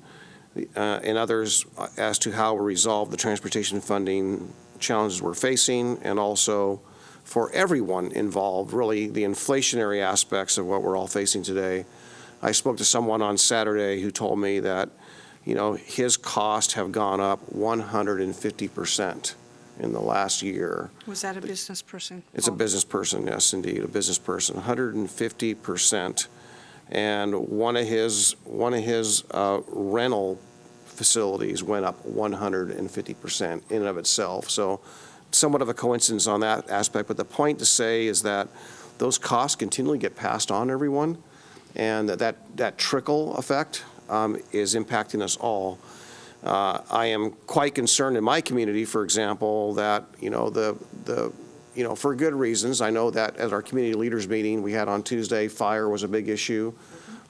and others as to how we resolve the transportation funding challenges we're facing, and also for everyone involved, really the inflationary aspects of what we're all facing today. I spoke to someone on Saturday who told me that his costs have gone up 150% in the last year. Was that a business person? It's a business person, yes, indeed, a business person, 150%. And one of his rental facilities went up 150% in and of itself. So somewhat of a coincidence on that aspect. But the point to say is that those costs continually get passed on to everyone, and that trickle effect is impacting us all. I am quite concerned in my community, for example, that for good reasons. I know that at our community leaders meeting we had on Tuesday, fire was a big issue.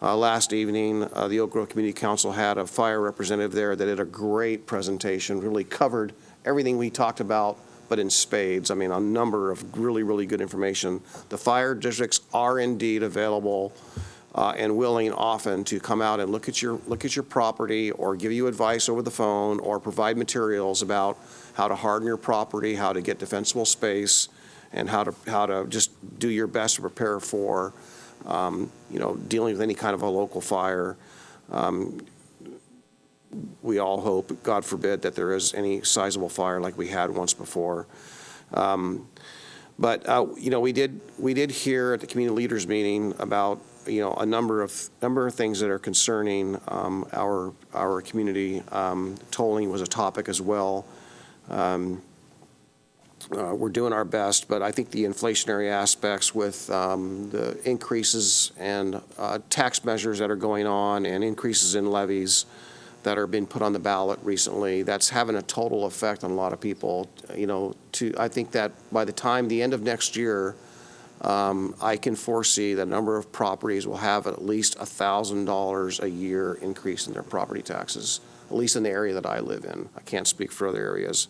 Last evening, the Oak Grove Community Council had a fire representative there that did a great presentation, really covered everything we talked about but in spades. I mean, a number of really, really good information. The fire districts are indeed available and willing often to come out and look at your property or give you advice over the phone or provide materials about how to harden your property, how to get defensible space, and how to just do your best to prepare for dealing with any kind of a local fire. We all hope, God forbid, that there is any sizable fire like we had once before. But we did hear at the community leaders meeting about a number of things that are concerning our community. Tolling was a topic as well. We're doing our best, but I think the inflationary aspects with the increases and tax measures that are going on and increases in levies that are being put on the ballot recently, that's having a total effect on a lot of people. I think that by the time the end of next year, I can foresee the number of properties will have at least $1,000 a year increase in their property taxes, at least in the area that I live in. I can't speak for other areas.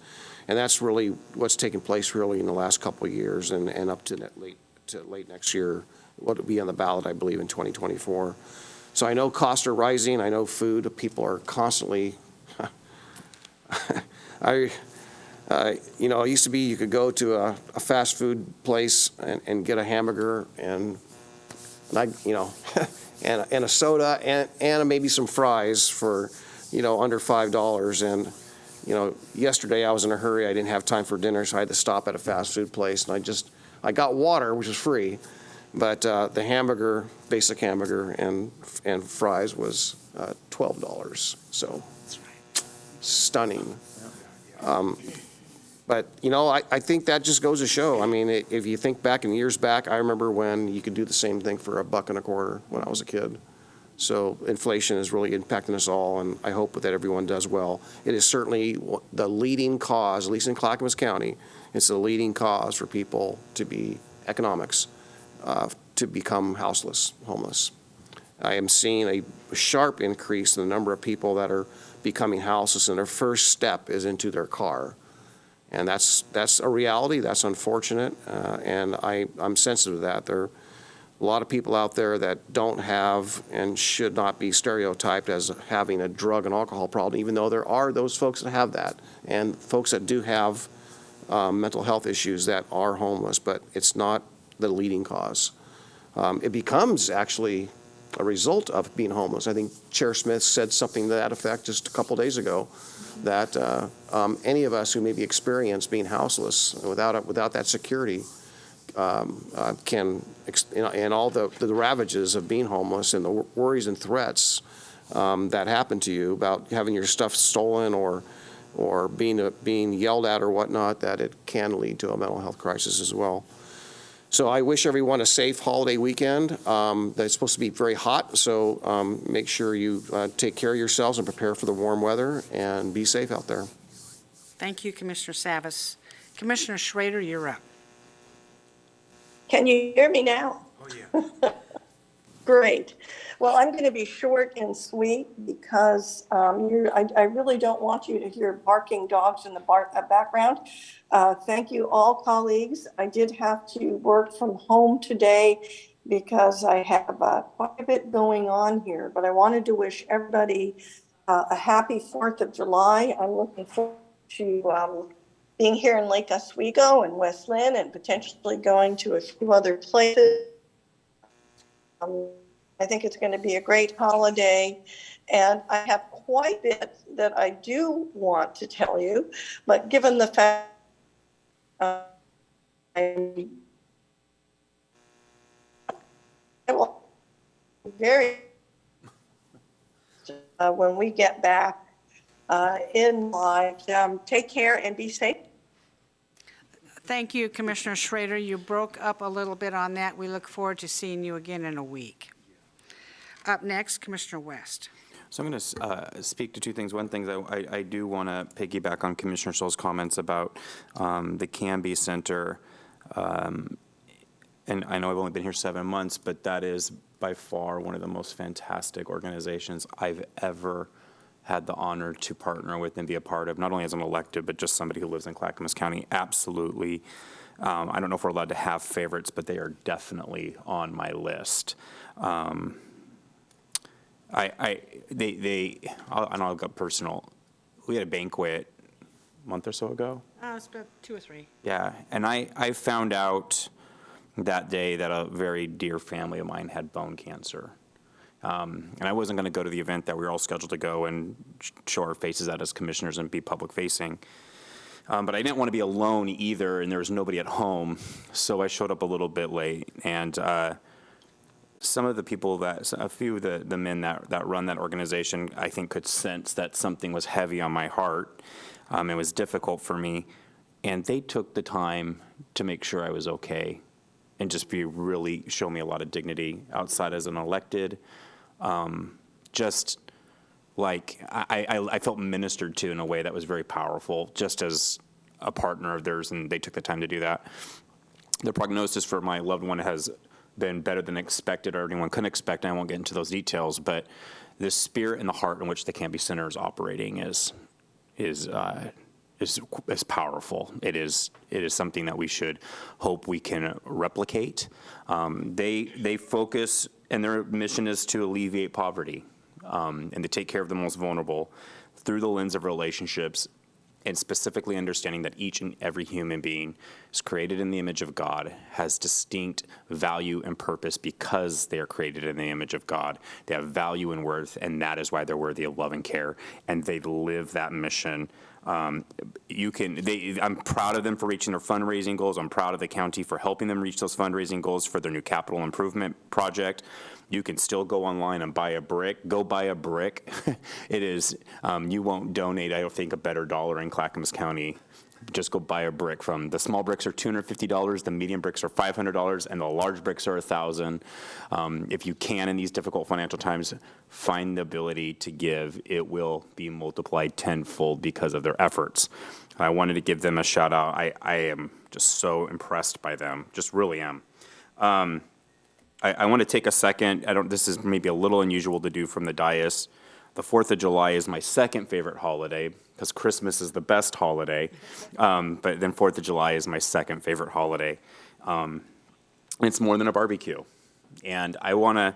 And that's really what's taken place really in the last couple of years and up to late next year. What will be on the ballot, I believe, in 2024. So I know costs are rising. I know food, people are constantly, it used to be you could go to a fast food place and get a hamburger and and a soda and maybe some fries for, under $5. And, yesterday I was in a hurry. I didn't have time for dinner, so I had to stop at a fast food place. And I got water, which was free, but the hamburger, basic hamburger and fries was $12. So stunning. But, I think that just goes to show. I mean, if you think back in years back, I remember when you could do the same thing for $1.25 when I was a kid. So inflation is really impacting us all, and I hope that everyone does well. It is certainly the leading cause, at least in Clackamas County, it's the leading cause for people to be economics, to become houseless, homeless. I am seeing a sharp increase in the number of people that are becoming houseless, and their first step is into their car. And that's a reality. That's unfortunate, and I'm sensitive to that. There are a lot of people out there that don't have and should not be stereotyped as having a drug and alcohol problem, even though there are those folks that have that, and folks that do have mental health issues that are homeless, but it's not the leading cause. It becomes actually a result of being homeless. I think Chair Smith said something to that effect just a couple days ago, that any of us who maybe experience being houseless without that security can, and all the ravages of being homeless and the worries and threats that happen to you about having your stuff stolen or being yelled at or whatnot, that it can lead to a mental health crisis as well. So I wish everyone a safe holiday weekend. It's supposed to be very hot, so make sure you take care of yourselves and prepare for the warm weather and be safe out there. Thank you, Commissioner Savas. Commissioner Schrader, you're up. Can you hear me now? Oh, yeah. Great. Well, I'm going to be short and sweet because I really don't want you to hear barking dogs in the background. Thank you all, colleagues. I did have to work from home today because I have quite a bit going on here, but I wanted to wish everybody a happy 4th of July. I'm looking forward to being here in Lake Oswego and West Lynn and potentially going to a few other places. I think it's going to be a great holiday, and I have quite a bit that I do want to tell you, but given the fact I will very when we get back in live. Take care and be safe. Thank you, Commissioner Schrader. You broke up a little bit on that. We look forward to seeing you again in a week. Up next, Commissioner West. So I'm going to speak to two things. One thing that I do want to piggyback on Commissioner Stoll's comments about the Canby Center. And I know I've only been here 7 months, but that is by far one of the most fantastic organizations I've ever had the honor to partner with and be a part of, not only as an elected, but just somebody who lives in Clackamas County. Absolutely. I don't know if we're allowed to have favorites, but they are definitely on my list. And I'll go personal. We had a banquet a month or so ago. It's about 2 or 3. Yeah, and I found out that day that a very dear family of mine had bone cancer. And I wasn't going to go to the event that we were all scheduled to go and show our faces at as commissioners and be public facing. But I didn't want to be alone either, and there was nobody at home, so I showed up a little bit late. And some of the people a few of the men that run that organization, I think could sense that something was heavy on my heart. It was difficult for me. And they took the time to make sure I was okay and just really show me a lot of dignity outside as an elected. Just like I felt ministered to in a way that was very powerful, just as a partner of theirs, and they took the time to do that. The prognosis for my loved one has been better than expected or anyone could expect, and I won't get into those details, but the spirit and the heart in which the Canby Center is operating is powerful. It is something that we should hope we can replicate. They focus, and their mission is to alleviate poverty and to take care of the most vulnerable through the lens of relationships, and specifically understanding that each and every human being is created in the image of God, has distinct value and purpose because they are created in the image of God. They have value and worth, and that is why they're worthy of love and care, and they live that mission. I'm proud of them for reaching their fundraising goals. I'm proud of the county for helping them reach those fundraising goals for their new capital improvement project. You can still go online and buy a brick. Go buy a brick. It is, you won't donate, I don't think, a better dollar in Clackamas County. Just go buy a brick. From the small bricks are $250, the medium bricks are $500, and the large bricks are $1,000. If you can in these difficult financial times, find the ability to give. It will be multiplied tenfold because of their efforts. I wanted to give them a shout out. I am just so impressed by them, just really am. I want to take a second. This is maybe a little unusual to do from the dais. The 4th of July is my second favorite holiday because Christmas is the best holiday. But then 4th of July is my second favorite holiday. It's more than a barbecue. And I want to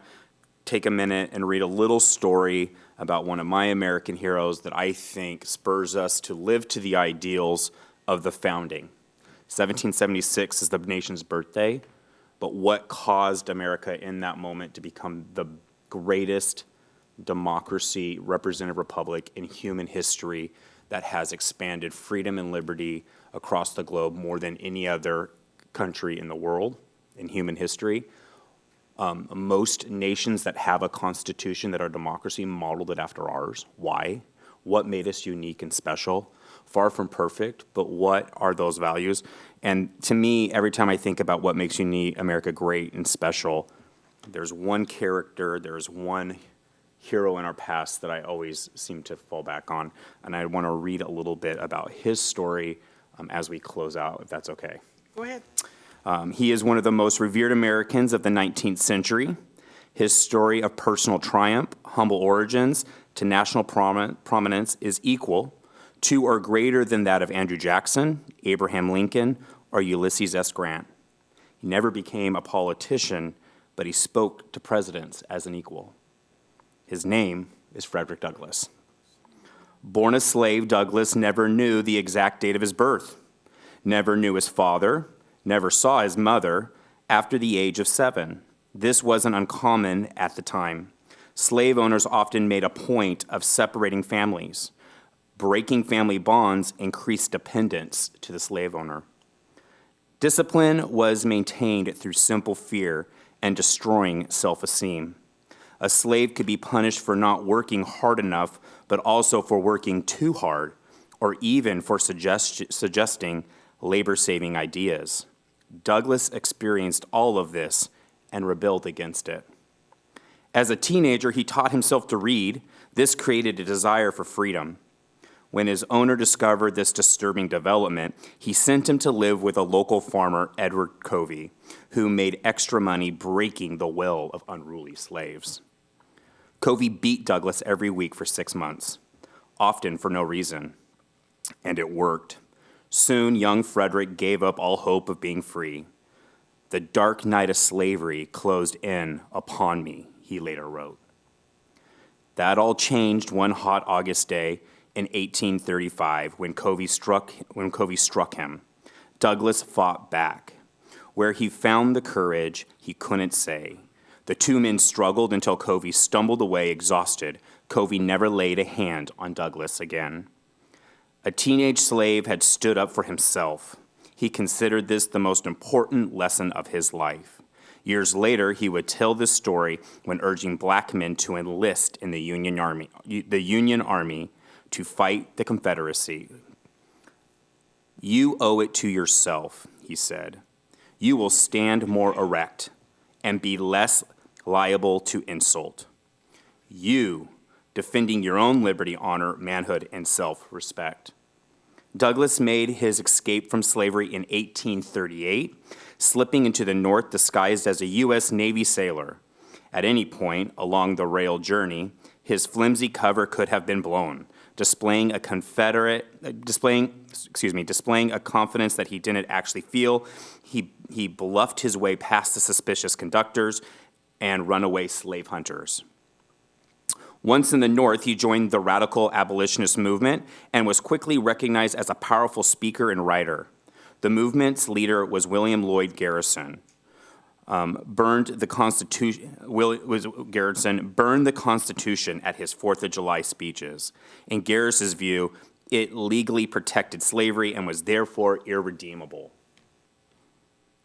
take a minute and read a little story about one of my American heroes that I think spurs us to live to the ideals of the founding. 1776 is the nation's birthday. But what caused America in that moment to become the greatest democracy, representative republic in human history that has expanded freedom and liberty across the globe more than any other country in the world in human history? Most nations that have a constitution that are democracy modeled it after ours. Why? What made us unique and special? Far from perfect, but what are those values? And to me, every time I think about what makes America great and special, there's one character, there's one hero in our past that I always seem to fall back on. And I want to read a little bit about his story as we close out, if that's okay. Go ahead. He is one of the most revered Americans of the 19th century. His story of personal triumph, humble origins, to national prominence is equal to or greater than that of Andrew Jackson, Abraham Lincoln, or Ulysses S. Grant. He never became a politician, but he spoke to presidents as an equal. His name is Frederick Douglass. Born a slave, Douglass never knew the exact date of his birth, never knew his father, never saw his mother after the age of 7. This wasn't uncommon at the time. Slave owners often made a point of separating families. Breaking family bonds increased dependence to the slave owner. Discipline was maintained through simple fear and destroying self-esteem. A slave could be punished for not working hard enough, but also for working too hard, or even for suggesting labor-saving ideas. Douglass experienced all of this and rebelled against it. As a teenager, he taught himself to read. This created a desire for freedom. When his owner discovered this disturbing development, he sent him to live with a local farmer, Edward Covey, who made extra money breaking the will of unruly slaves. Covey beat Douglass every week for 6 months. often for no reason. And it worked. Soon, young Frederick gave up all hope of being free. The dark night of slavery closed in upon me, he later wrote. That all changed one hot August day in 1835 when Covey struck him. Douglas fought back. Where he found the courage, he couldn't say. The two men struggled until Covey stumbled away exhausted. Covey never laid a hand on Douglas again. A teenage slave had stood up for himself. He considered this the most important lesson of his life. Years later, he would tell this story when urging black men to enlist in the Union Army to fight the Confederacy. You owe it to yourself, he said. You will stand more erect and be less liable to insult. You, defending your own liberty, honor, manhood, and self-respect. Douglas made his escape from slavery in 1838, slipping into the North disguised as a U.S. Navy sailor. At any point along the rail journey, his flimsy cover could have been blown, displaying a confidence that he didn't actually feel. He bluffed his way past the suspicious conductors and runaway slave hunters. Once in the North, he joined the radical abolitionist movement and was quickly recognized as a powerful speaker and writer. The movement's leader was William Lloyd Garrison. Burned the Constitution at his 4th of July speeches. In Garrison's view, it legally protected slavery and was therefore irredeemable.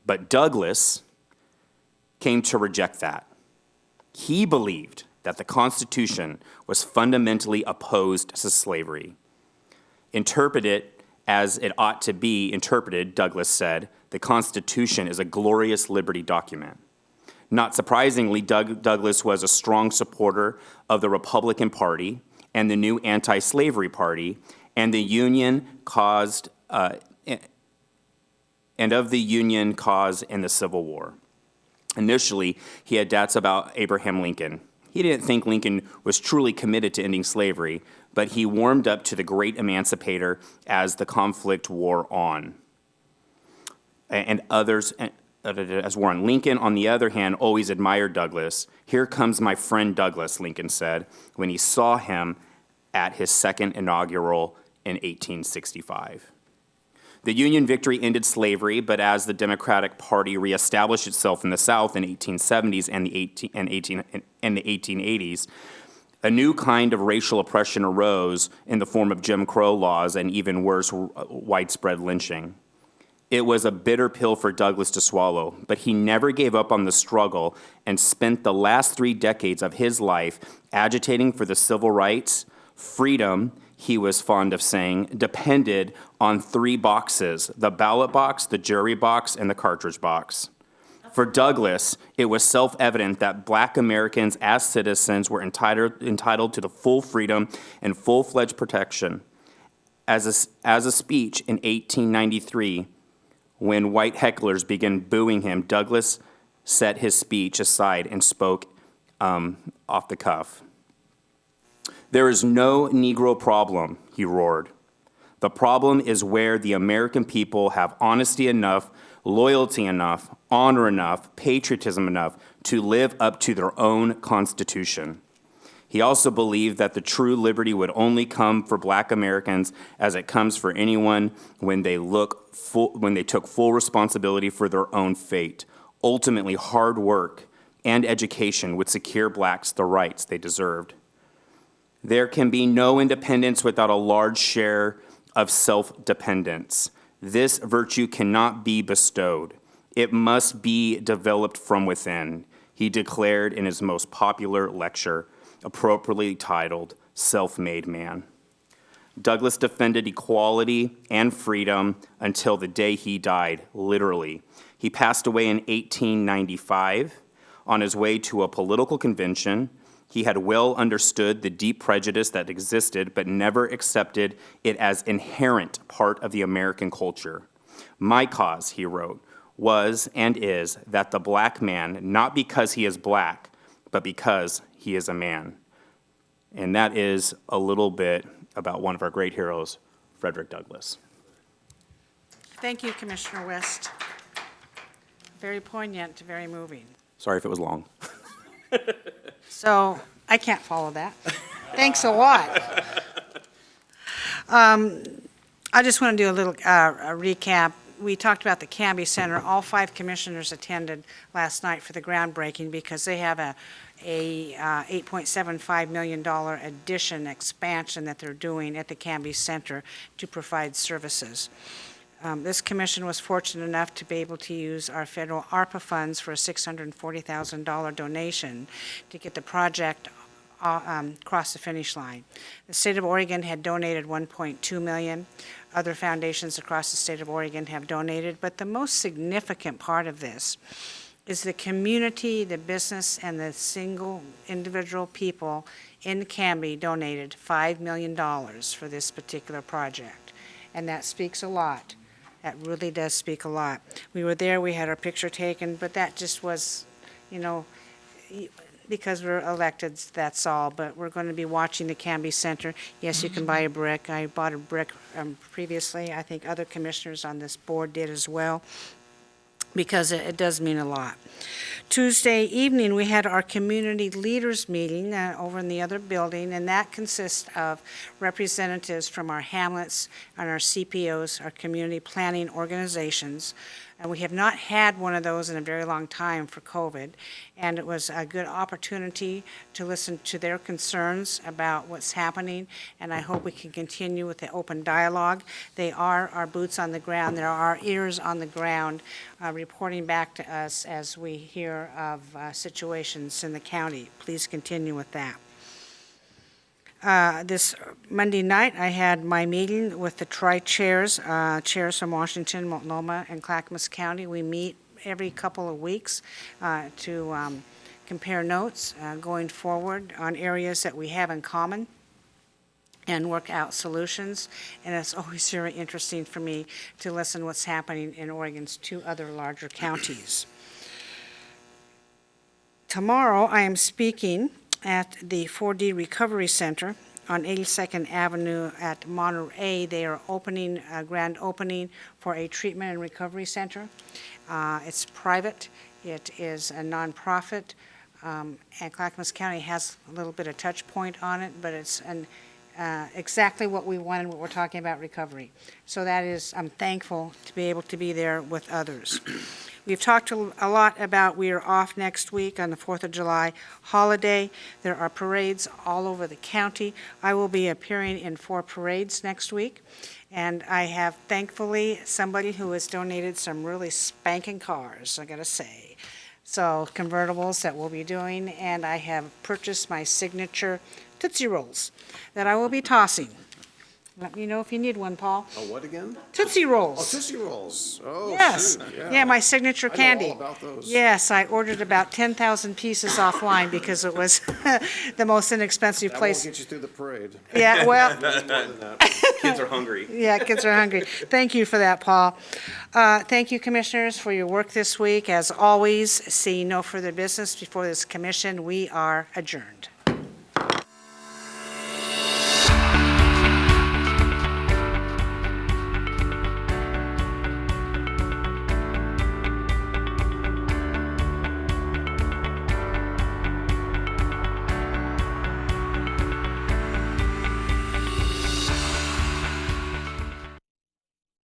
But Douglas came to reject that. He believed that the Constitution was fundamentally opposed to slavery. Interpret it as it ought to be interpreted, Douglas said, the Constitution is a glorious liberty document. Not surprisingly, Douglas was a strong supporter of the Republican Party and the new anti-slavery party, and the Union cause in the Civil War. Initially, he had doubts about Abraham Lincoln. He didn't think Lincoln was truly committed to ending slavery, but he warmed up to the great emancipator as the conflict wore on. Lincoln, on the other hand, always admired Douglas. Here comes my friend Douglas, Lincoln said, when he saw him at his second inaugural in 1865. The Union victory ended slavery, but as the Democratic Party reestablished itself in the South in the 1870s and the 1880s, a new kind of racial oppression arose in the form of Jim Crow laws and even worse, widespread lynching. It was a bitter pill for Douglas to swallow, but he never gave up on the struggle and spent the last 3 decades of his life agitating for the civil rights. Freedom, he was fond of saying, depended on 3 boxes: the ballot box, the jury box, and the cartridge box. For Douglas, it was self-evident that black Americans as citizens were entitled to the full freedom and full-fledged protection. As a speech in 1893, when white hecklers began booing him, Douglas set his speech aside and spoke off the cuff. There is no Negro problem, he roared. The problem is where the American people have honesty enough, loyalty enough, honor enough, patriotism enough to live up to their own Constitution. He also believed that the true liberty would only come for black Americans as it comes for anyone when they took full responsibility for their own fate. Ultimately, hard work and education would secure blacks the rights they deserved. There can be no independence without a large share of self-dependence. This virtue cannot be bestowed. It must be developed from within, he declared in his most popular lecture, appropriately titled Self-Made Man. Douglas defended equality and freedom until the day he died, literally. He passed away in 1895 on his way to a political convention. He had well understood the deep prejudice that existed, but never accepted it as inherent part of the American culture. My cause, he wrote, was and is that the black man, not because he is black, but because he is a man. And that is a little bit about one of our great heroes, Frederick Douglass. Thank you, Commissioner West. Very poignant, very moving. Sorry if it was long. So I can't follow that. Thanks a lot. I just want to do a little a recap. We talked about the Canby Center. All 5 commissioners attended last night for the groundbreaking because they have a $8.75 million addition expansion that they're doing at the Canby Center to provide services. This commission was fortunate enough to be able to use our federal ARPA funds for a $640,000 donation to get the project across the finish line. The state of Oregon had donated $1.2 million. Other foundations across the state of Oregon have donated, but the most significant part of this is the community, the business, and the single individual people in Canby donated $5 million for this particular project. And that speaks a lot. That really does speak a lot. We were there, we had our picture taken, but that just was, you know, because we're elected, that's all. But we're going to be watching the Canby Center. Yes, you can buy a brick. I bought a brick previously. I think other commissioners on this board did as well, because it does mean a lot. Tuesday evening, we had our community leaders meeting over in the other building, and that consists of representatives from our hamlets and our CPOs, our community planning organizations. And we have not had one of those in a very long time for COVID, and it was a good opportunity to listen to their concerns about what's happening, and I hope we can continue with the open dialogue. They are our boots on the ground. There are our ears on the ground reporting back to us as we hear of situations in the county. Please continue with that. This Monday night, I had my meeting with the tri-chairs, chairs from Washington, Multnomah, and Clackamas County. We meet every couple of weeks to compare notes going forward on areas that we have in common and work out solutions. And it's always very interesting for me to listen what's happening in Oregon's 2 other larger counties. Tomorrow, I am speaking at the 4D Recovery Center on 82nd Avenue at Monterey. They are opening a grand opening for a treatment and recovery center. It's private. It is a nonprofit, and Clackamas County has a little bit of touch point on it, but it's exactly what we want and what we're talking about, recovery. So that is, I'm thankful to be able to be there with others. We've talked a lot about we are off next week on the 4th of July holiday. There are parades all over the county. I will be appearing in 4 parades next week. And I have, thankfully, somebody who has donated some really spanking cars, I gotta say. So convertibles that we'll be doing, and I have purchased my signature Tootsie Rolls that I will be tossing. Let me know if you need one, Paul. Oh, what again? Tootsie Rolls. Oh, Tootsie Rolls. Oh, Yes. shoot, Yeah, my signature candy. I know all about those. Yes, I ordered about 10,000 pieces offline because it was the most inexpensive That place. won't get you through the parade. Yeah, well, More than that. Kids are hungry. yeah, kids are hungry. Thank you for that, Paul. Thank you, commissioners, for your work this week. As always, seeing no further business before this commission, we are adjourned.